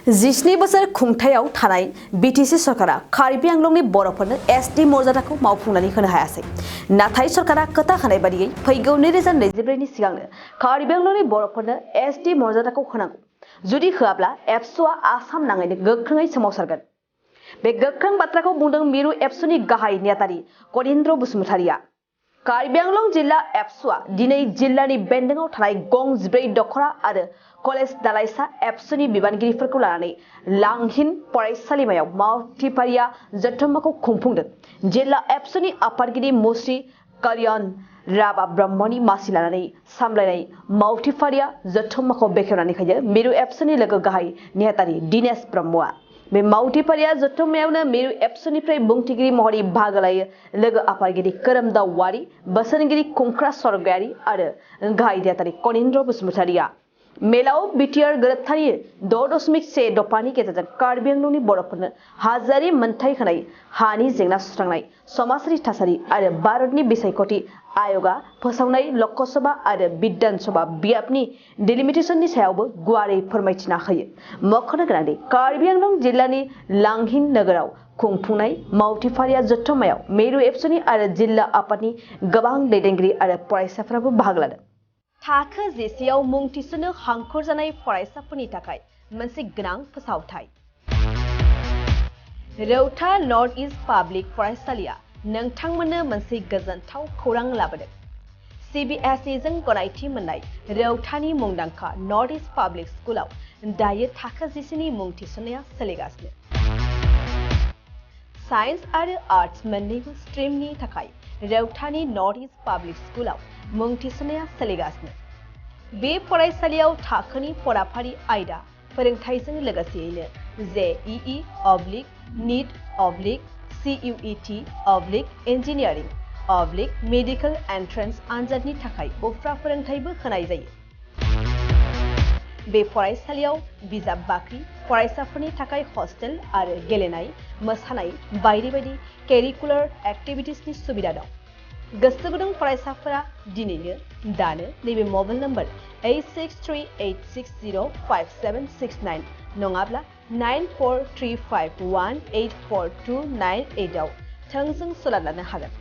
जिस्नि बोसोर खुंथायाव थानाय बिटिसि सरकारा कार्बि आंलंनि बर'फोरनो एसटि मर्यादाखौ मावफुंनानै होनो हायासै। नाथाय सरकारा खोथा होनाय बादियै फैगौ 2024 नि सिगांनो कार्बि आंलंनि बर'फोरनो एसटि मर्यादाखौ होनांगौ। जुदि होआब्ला एबसुआ आसाम नाङैनो गोख्रोङै सोमावसारगोन। बे गोख्रों बाथ्राखौ बुंदों मिरु एबसुनि गाहाय नेहाथारि कनिन्द्र बसुमतारिया। कार्बि आंलं जिल्ला एबसुआ दिनै जिल्लानि बेन्दोंआव थानाय गं 14 दखरा आरो कलेज दालाइसा एबसुनि बिबानगिरिफोरखौ लानानै लांहिन फरायसालिमायाव मावथिफारिया जथुम्माखौ खुंफुंदों। जिल्ला एबसुनि आफादगिरि मुस्रि कल्याण राभा ब्रह्मनि मासि लानानै सामलायनाय मावथिफारिया जथुम्माखौ बेखेवनानै होयो मिरु एबसुनि लोगो गाहाय नेहाथारि दिनेश ब्रह्मआ। बे मावथिफारिया जथुम्मायावनो मिरु एबसुनिफ्राय बुंथिगिरि महरै बाहागो लायो लोगो आफादगिरि खोरोमदाव वारि, बोसोनगिरि खुंख्रा सरगायारि आरो गाहाय नेहाथारि कनिन्द्र बसुमतारिया। मेलाव बिटिआर गोरोबथानि 6.1 दफानि गेजेरजों कार्बि आंलंनि बर'फोरनो हाजोआरि मोनथाय होनाय, हानि जेंना सुस्रांनाय, समाजारि थासारि आरो भारतनि बिसायख'थि आय'गआ फोसावनाय ल'कसभा आरो बिधान सभा बियाबनि डिलिमिटेशननि सायावबो गुवारै फोरमायथिना होयो। मख'नो गोनांदि कार्बि आंलं जिल्लानि लांहिन नोगोराव खुंफुंनाय मावथिफारिया जथुम्मायाव मिरु एबसुनि आरो जिल्ला आफादनि गोबां दैदेनगिरि आरो फरायसाफोराबो बाहागो लादों। थाखो 10 आव मुं थिसननो हांखुर जानाय फरायसाफोरनि थाखाय मोनसे गोनां फोसावथाय। रौता नर्थ इस्ट पाब्लिक फरायसालिया नोंथांमोननो मोनसे गोजोनथाव खौरां लाबोदों। CBSE जों गनायथि मोननाय रौतानि मुंदांखा नर्थ इस्ट पाब्लिक स्कुलाव दायो थाखो 10 नि मुं थिसननाया सोलिगासिनो। साइन्स आरो आर्ट्स मोन्नैबो स्ट्रिमनि थाखाय रौतानि नर्थ इस्ट पाब्लिक स्कुलाव मुं थिसननाया सोलिगासिनो। बे फरायसालियाव थाखोनि फराफारि आयदा फोरोंथायजों लोगोसेयैनो JEE, NEET, CUET, engineering, medical entrance आनजादनि थाखाय उफ्रा फोरोंथायबो होनाय जायो। बे फरायसालियाव बिजाब बाख्रि, फरायसाफोरनि थाखाय हस्टेल आरो गेलेनाय, मोसानाय बायदि बायदि केरिकुलार एक्टिभिटिसनि सुबिदा दं। गोसो गुदुं फरायसाफोरा दिनैनो दानो नैबे मबाइल नम्बर 8638605769 नङाब्ला 9435184298 आव थोंजों सोलोंनो हागोन।